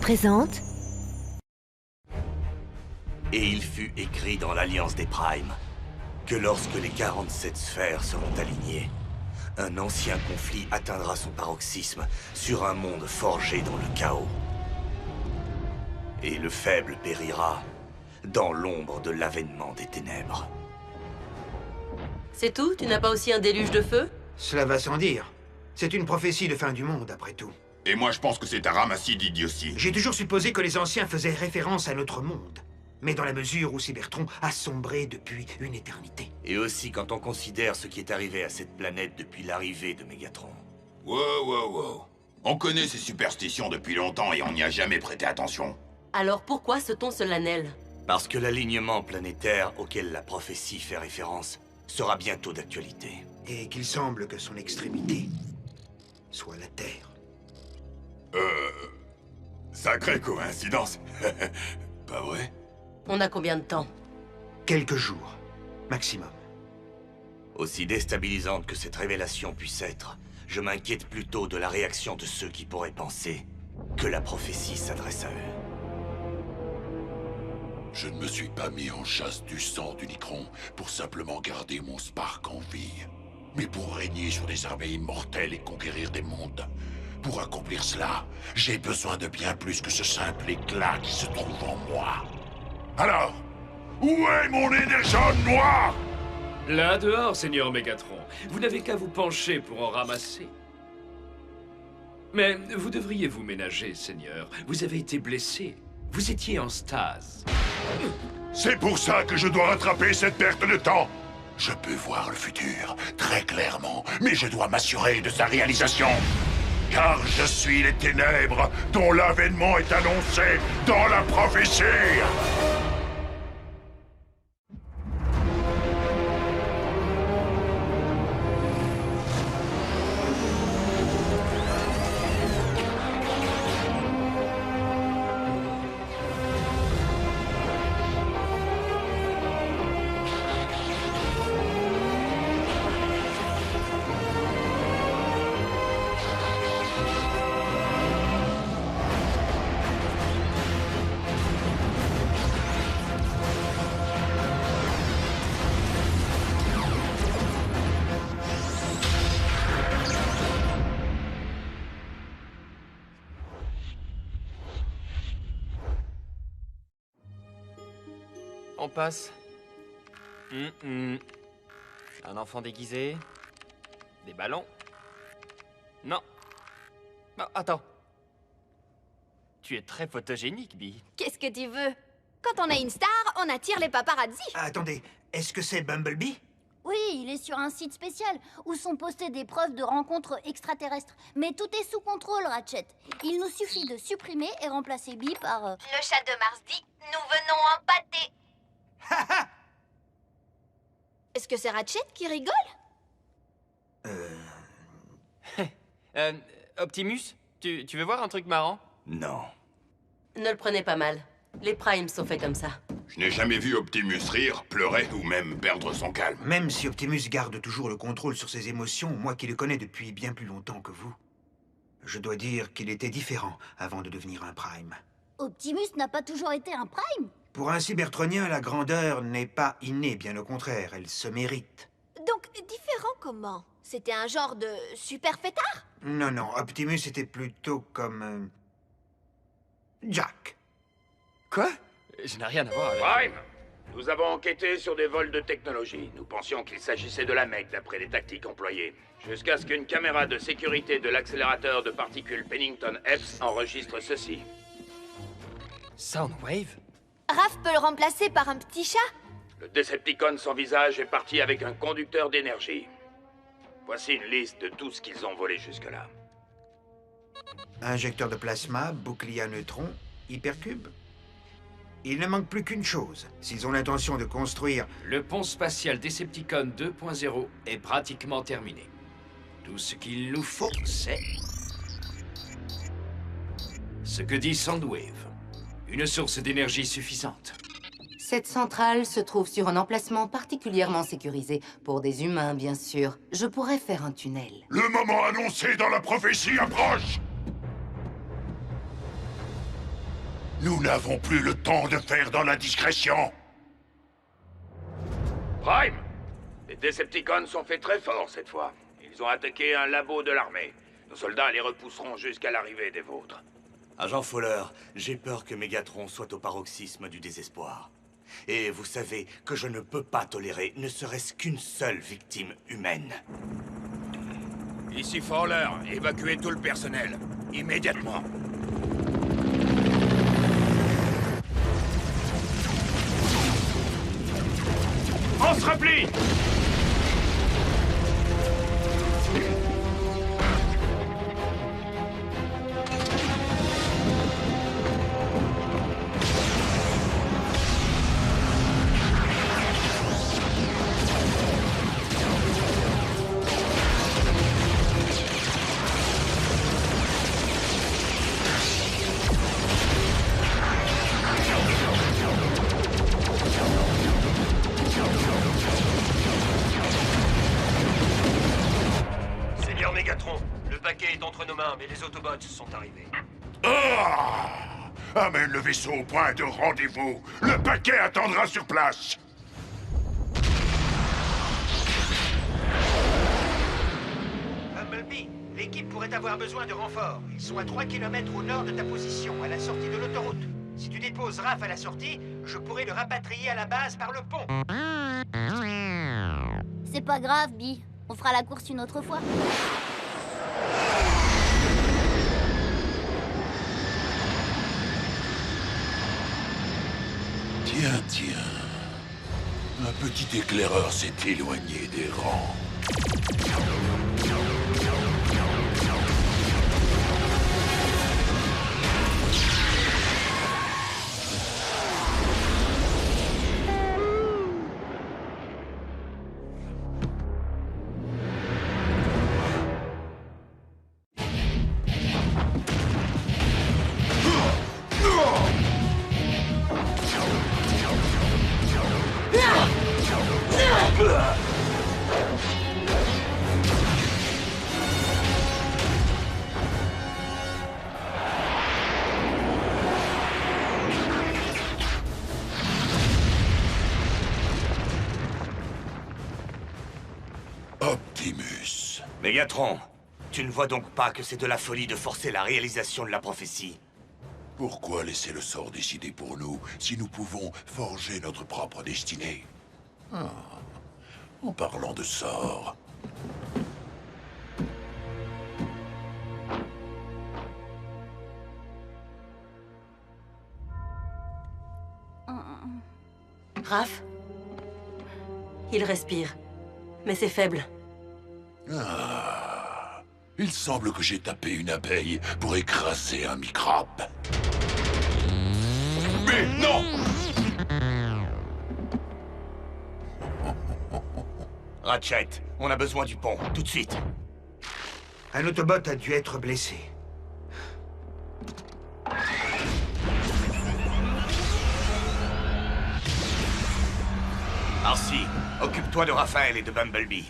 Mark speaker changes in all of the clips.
Speaker 1: présente...
Speaker 2: Et il fut écrit dans l'Alliance des Primes que lorsque les 47 sphères seront alignées, un ancien conflit atteindra son paroxysme sur un monde forgé dans le chaos. Et le faible périra dans l'ombre de l'avènement des ténèbres.
Speaker 3: C'est tout? Tu n'as pas aussi un déluge de feu?
Speaker 4: Cela va sans dire. C'est une prophétie de fin du monde, après tout.
Speaker 5: Et moi, je pense que c'est un ramassis d'idiotie.
Speaker 4: J'ai toujours supposé que les anciens faisaient référence à notre monde. Mais dans la mesure où Cybertron a sombré depuis une éternité.
Speaker 2: Et aussi quand on considère ce qui est arrivé à cette planète depuis l'arrivée de Megatron.
Speaker 5: Wow. On connaît ces superstitions depuis longtemps et on n'y a jamais prêté attention.
Speaker 3: Alors pourquoi ce ton solennel?
Speaker 2: Parce que l'alignement planétaire auquel la prophétie fait référence sera bientôt d'actualité.
Speaker 4: Et qu'il semble que son extrémité soit la Terre.
Speaker 5: Sacrée coïncidence. Pas vrai?
Speaker 3: On a combien de temps?
Speaker 4: Quelques jours, maximum.
Speaker 2: Aussi déstabilisante que cette révélation puisse être, je m'inquiète plutôt de la réaction de ceux qui pourraient penser que la prophétie s'adresse à eux.
Speaker 6: Je ne me suis pas mis en chasse du sang d'Unicron pour simplement garder mon Spark en vie, mais pour régner sur des armées immortelles et conquérir des mondes. Pour accomplir cela, j'ai besoin de bien plus que ce simple éclat qui se trouve en moi. Alors, où est mon énergie noire?
Speaker 7: Là dehors, Seigneur Megatron. Vous n'avez qu'à vous pencher pour en ramasser. Mais vous devriez vous ménager, Seigneur. Vous avez été blessé. Vous étiez en stase.
Speaker 6: C'est pour ça que je dois rattraper cette perte de temps. Je peux voir le futur, très clairement, mais je dois m'assurer de sa réalisation. Car je suis les ténèbres dont l'avènement est annoncé dans la prophétie.
Speaker 8: On passe. Un enfant déguisé. Des ballons. Non. Oh, attends. Tu es très photogénique, Bee.
Speaker 9: Qu'est-ce que tu veux? Quand on a une star, on attire les paparazzis.
Speaker 4: Attendez, est-ce que c'est Bumblebee?
Speaker 10: Oui, il est sur un site spécial où sont postées des preuves de rencontres extraterrestres. Mais tout est sous contrôle, Ratchet. Il nous suffit de supprimer et remplacer Bee par...
Speaker 9: Le chat de Mars dit « Nous venons en pâté ». Est-ce que c'est Ratchet qui rigole?
Speaker 8: Optimus, tu veux voir un truc marrant?
Speaker 2: Non.
Speaker 3: Ne le prenez pas mal. Les Primes sont faits comme ça.
Speaker 5: Je n'ai jamais vu Optimus rire, pleurer ou même perdre son calme.
Speaker 4: Même si Optimus garde toujours le contrôle sur ses émotions, moi qui le connais depuis bien plus longtemps que vous, je dois dire qu'il était différent avant de devenir un Prime.
Speaker 10: Optimus n'a pas toujours été un Prime.
Speaker 4: Pour un cybertronien, la grandeur n'est pas innée, bien au contraire, elle se mérite.
Speaker 9: Donc, différent comment? C'était un genre de super fêtard?
Speaker 4: Non, Optimus était plutôt comme... Jack.
Speaker 8: Quoi? Je n'ai rien à voir avec...
Speaker 11: Prime, nous avons enquêté sur des vols de technologie. Nous pensions qu'il s'agissait de la Mech d'après les tactiques employées. Jusqu'à ce qu'une caméra de sécurité de l'accélérateur de particules Pennington Epps enregistre ceci.
Speaker 8: Soundwave?
Speaker 9: Raph peut le remplacer par un petit chat?
Speaker 11: Le Decepticon sans visage est parti avec un conducteur d'énergie. Voici une liste de tout ce qu'ils ont volé jusque-là.
Speaker 4: Injecteur de plasma, bouclier à neutrons, hypercube. Il ne manque plus qu'une chose. S'ils ont l'intention de construire...
Speaker 7: Le pont spatial Decepticon 2.0 est pratiquement terminé. Tout ce qu'il nous faut, c'est... ce que dit Soundwave. Une source d'énergie suffisante.
Speaker 1: Cette centrale se trouve sur un emplacement particulièrement sécurisé. Pour des humains, bien sûr. Je pourrais faire un tunnel.
Speaker 6: Le moment annoncé dans la prophétie approche. Nous n'avons plus le temps de faire dans la discrétion.
Speaker 11: Prime! Les Decepticons sont faits très forts cette fois. Ils ont attaqué un labo de l'armée. Nos soldats les repousseront jusqu'à l'arrivée des vôtres.
Speaker 2: Agent Fowler, j'ai peur que Megatron soit au paroxysme du désespoir. Et vous savez que je ne peux pas tolérer ne serait-ce qu'une seule victime humaine.
Speaker 11: Ici Fowler, évacuez tout le personnel. Immédiatement. On se replie!
Speaker 8: Seigneur Megatron, le paquet est entre nos mains, mais les Autobots sont arrivés.
Speaker 6: Ah! Amène le vaisseau au point de rendez-vous. Le paquet attendra sur place.
Speaker 4: Bumblebee, l'équipe pourrait avoir besoin de renforts. Ils sont à 3 km au nord de ta position, à la sortie de l'autoroute. Si tu déposes Raph à la sortie, je pourrai le rapatrier à la base par le pont.
Speaker 10: C'est pas grave, Bee. On fera la course une autre fois.
Speaker 6: Tiens. Un petit éclaireur s'est éloigné des rangs. Optimus.
Speaker 2: Megatron, tu ne vois donc pas que c'est de la folie de forcer la réalisation de la prophétie?
Speaker 6: Pourquoi laisser le sort décider pour nous si nous pouvons forger notre propre destinée? En parlant de sort...
Speaker 3: Raph? Il respire. Mais c'est faible.
Speaker 6: Ah, il semble que j'ai tapé une abeille pour écraser un microbe. Mais non!
Speaker 2: Ratchet, on a besoin du pont, tout de suite.
Speaker 4: Un Autobot a dû être blessé.
Speaker 2: Arcee, occupe-toi de Raphaël et de Bumblebee.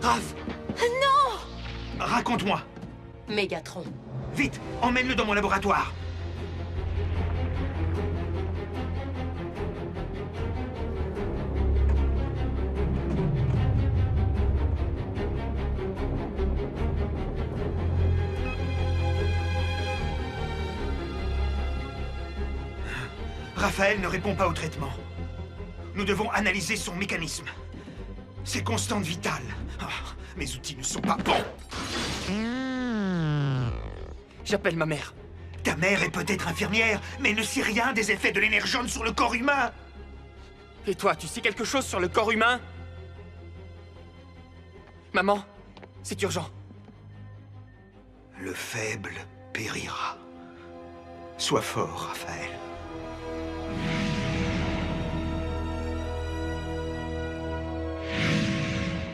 Speaker 4: Raph!
Speaker 9: Non!
Speaker 4: Raconte-moi!
Speaker 3: Megatron.
Speaker 4: Vite, emmène-le dans mon laboratoire! Raphaël ne répond pas au traitement. Nous devons analyser son mécanisme. Ses constantes vitales. Ah, mes outils ne sont pas bons.
Speaker 8: J'appelle ma mère.
Speaker 4: Ta mère est peut-être infirmière, mais ne sait rien des effets de l'énergone sur le corps humain.
Speaker 8: Et toi, tu sais quelque chose sur le corps humain? Maman, c'est urgent.
Speaker 4: Le faible périra. Sois fort, Raphaël.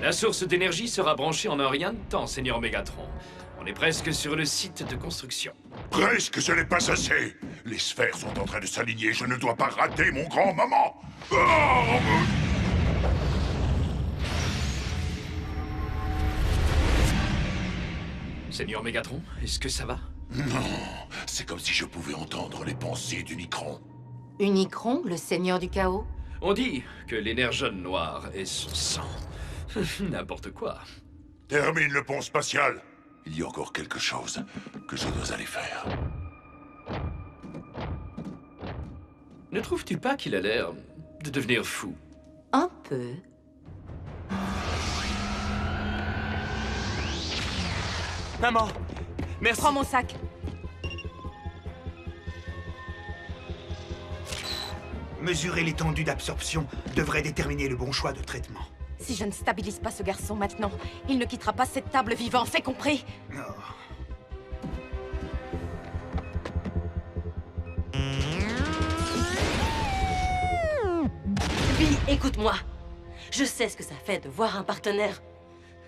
Speaker 7: La source d'énergie sera branchée en un rien de temps, Seigneur Mégatron. On est presque sur le site de construction.
Speaker 6: Presque, ce n'est pas assez. Les sphères sont en train de s'aligner. Je ne dois pas rater mon grand moment. Oh!
Speaker 7: Seigneur Mégatron, est-ce que ça va?
Speaker 6: Non, c'est comme si je pouvais entendre les pensées d'Unicron.
Speaker 1: Unicron, le seigneur du chaos?
Speaker 7: On dit que l'énergone noire est son sang. N'importe quoi.
Speaker 6: Termine le pont spatial. Il y a encore quelque chose que je dois aller faire.
Speaker 7: Ne trouves-tu pas qu'il a l'air de devenir fou?
Speaker 1: Un peu.
Speaker 12: Maman, merci.
Speaker 13: Prends mon sac.
Speaker 4: Mesurer l'étendue d'absorption devrait déterminer le bon choix de traitement.
Speaker 13: Si je ne stabilise pas ce garçon maintenant, il ne quittera pas cette table vivant, c'est compris?
Speaker 4: Oh.
Speaker 3: Lui, écoute-moi. Je sais ce que ça fait de voir un partenaire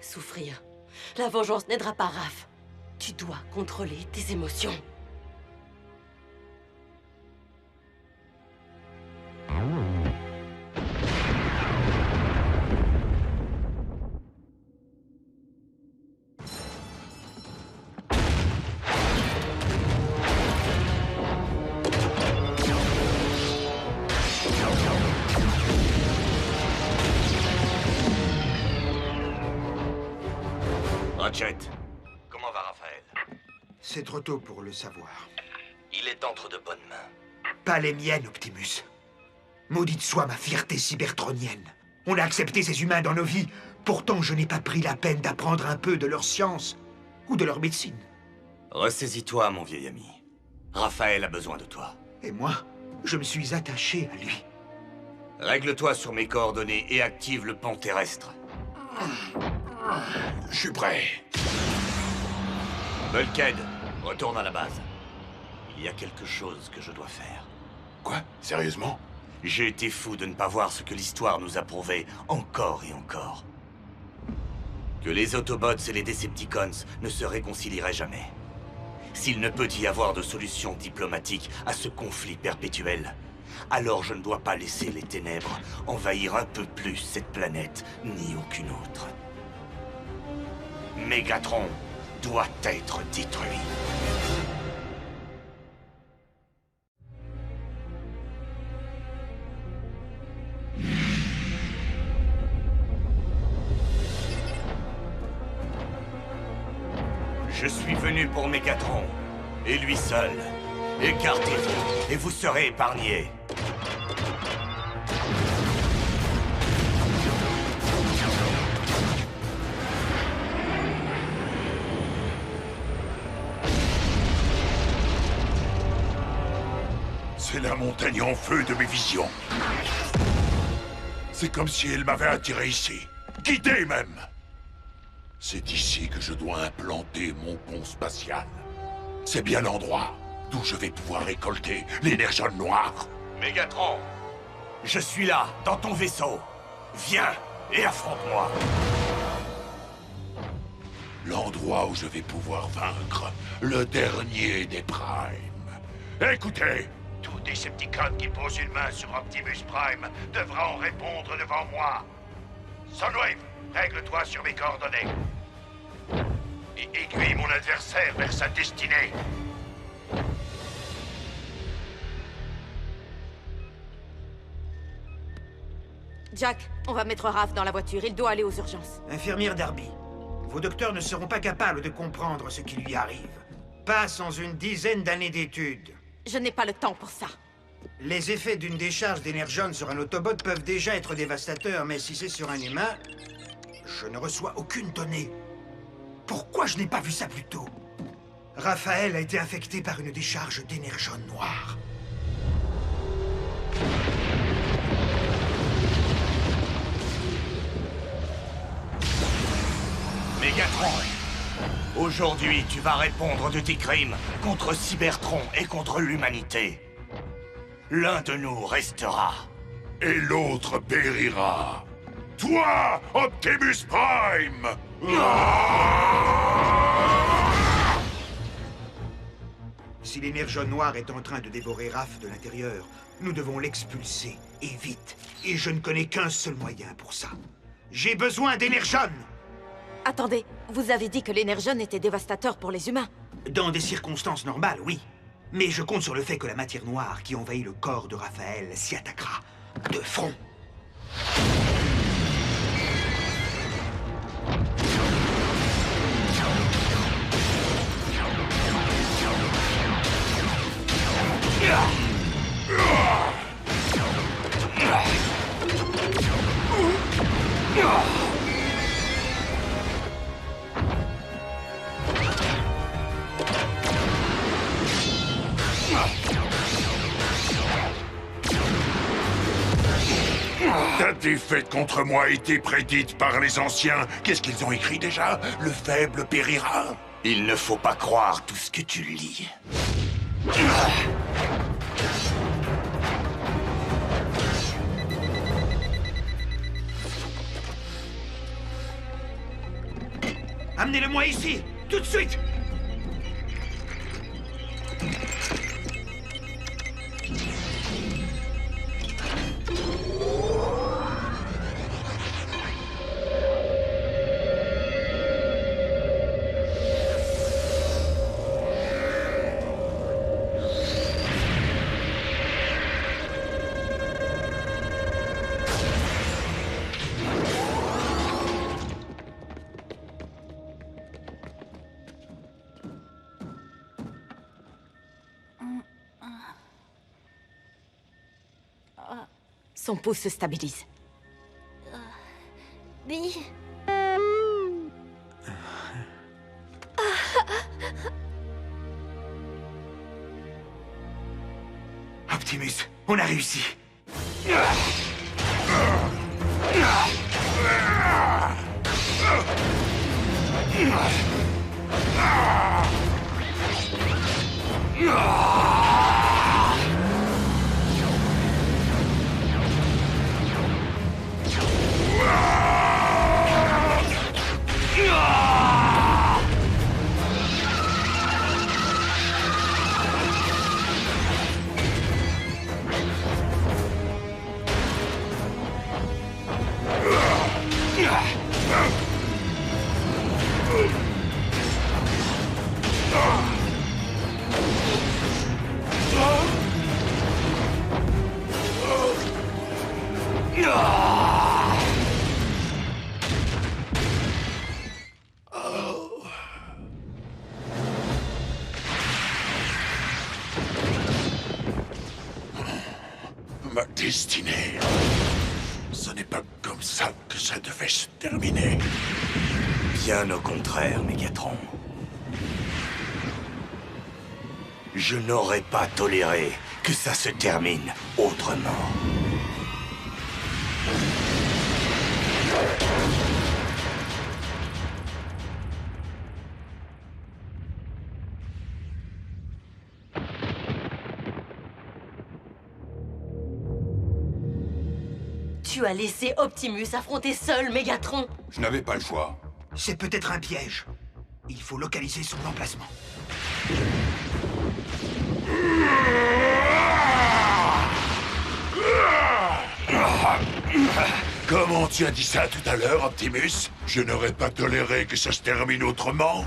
Speaker 3: souffrir. La vengeance n'aidera pas Raph. Tu dois contrôler tes émotions.
Speaker 2: Ratchet, comment va Raphaël?
Speaker 4: C'est trop tôt pour le savoir.
Speaker 2: Il est entre de bonnes mains.
Speaker 4: Pas les miennes, Optimus. Maudite soit ma fierté cybertronienne. On a accepté ces humains dans nos vies. Pourtant, je n'ai pas pris la peine d'apprendre un peu de leur science ou de leur médecine.
Speaker 2: Ressaisis-toi, mon vieil ami. Raphaël a besoin de toi.
Speaker 4: Et moi, je me suis attaché à lui.
Speaker 2: Règle-toi sur mes coordonnées et active le pont terrestre.
Speaker 6: Je suis prêt.
Speaker 2: Bulkhead, retourne à la base. Il y a quelque chose que je dois faire.
Speaker 6: Quoi? Sérieusement?
Speaker 2: J'ai été fou de ne pas voir ce que l'histoire nous a prouvé encore et encore. Que les Autobots et les Decepticons ne se réconcilieraient jamais. S'il ne peut y avoir de solution diplomatique à ce conflit perpétuel, alors je ne dois pas laisser les ténèbres envahir un peu plus cette planète, ni aucune autre. Mégatron doit être détruit. Je suis venu pour Mégatron, et lui seul. Écartez-vous, et vous serez épargnés.
Speaker 6: C'est la montagne en feu de mes visions. C'est comme si elle m'avait attiré ici. Guidé même. C'est ici que je dois implanter mon pont spatial. C'est bien l'endroit d'où je vais pouvoir récolter l'énergie noire.
Speaker 2: Mégatron, je suis là, dans ton vaisseau. Viens et affronte-moi.
Speaker 6: L'endroit où je vais pouvoir vaincre le dernier des Primes. Écoutez, tout Decepticon qui pose une main sur Optimus Prime devra en répondre devant moi. Soundwave, règle-toi sur mes coordonnées. Et aiguille mon adversaire vers sa destinée.
Speaker 13: Jack, on va mettre Raph dans la voiture, il doit aller aux urgences.
Speaker 4: Infirmière Darby, vos docteurs ne seront pas capables de comprendre ce qui lui arrive. Pas sans une dizaine d'années d'études.
Speaker 13: Je n'ai pas le temps pour ça.
Speaker 4: Les effets d'une décharge d'énergone sur un Autobot peuvent déjà être dévastateurs, mais si c'est sur un humain, je ne reçois aucune donnée. Pourquoi je n'ai pas vu ça plus tôt? Raphaël a été infecté par une décharge d'énergone noire.
Speaker 2: Mégatron, Aujourd'hui, tu vas répondre de tes crimes contre Cybertron et contre l'humanité. L'un de nous restera.
Speaker 6: Et l'autre périra. Toi, Optimus Prime!
Speaker 4: Si l'énergie noire est en train de dévorer Raph de l'intérieur, nous devons l'expulser, et vite. Et je ne connais qu'un seul moyen pour ça. J'ai besoin d'Energon!
Speaker 13: Attendez, vous avez dit que l'énergone était dévastateur pour les humains.
Speaker 4: Dans des circonstances normales, oui. Mais je compte sur le fait que la matière noire qui envahit le corps de Raphaël s'y attaquera. De front.
Speaker 6: Ta défaite contre moi a été prédite par les anciens. Qu'est-ce qu'ils ont écrit déjà? Le faible périra?
Speaker 2: Il ne faut pas croire tout ce que tu lis.
Speaker 4: Amenez-le-moi ici, tout de suite!
Speaker 13: Son pouce se stabilise.
Speaker 10: Bi...
Speaker 4: Optimus, on a réussi.
Speaker 6: Ma destinée. Ce n'est pas comme ça que ça devait se terminer.
Speaker 2: Bien au contraire, Mégatron. Je n'aurais pas toléré que ça se termine autrement.
Speaker 3: Tu as laissé Optimus affronter seul Mégatron.
Speaker 6: Je n'avais pas le choix.
Speaker 4: C'est peut-être un piège. Il faut localiser son emplacement.
Speaker 6: Comment tu as dit ça tout à l'heure, Optimus? Je n'aurais pas toléré que ça se termine autrement.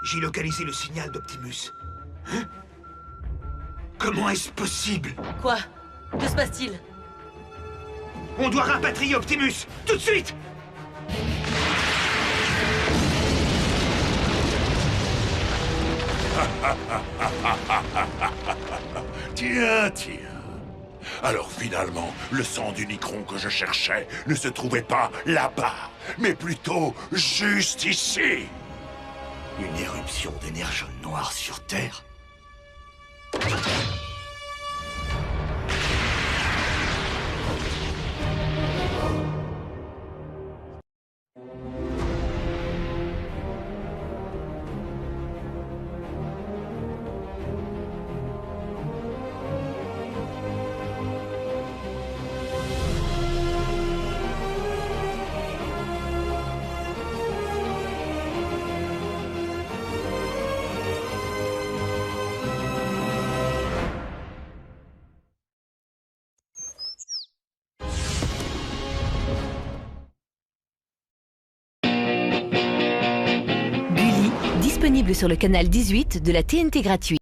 Speaker 4: J'ai localisé le signal d'Optimus. Hein? Comment est-ce possible?
Speaker 3: Quoi? Que se passe-t-il?
Speaker 4: On doit rapatrier Optimus! Tout de suite!
Speaker 6: Tiens, tiens. Alors finalement, le sang d'Unicron que je cherchais ne se trouvait pas là-bas, mais plutôt juste ici.
Speaker 2: Une éruption d'énergie noire sur Terre?
Speaker 14: Disponible sur le canal 18 de la TNT gratuit.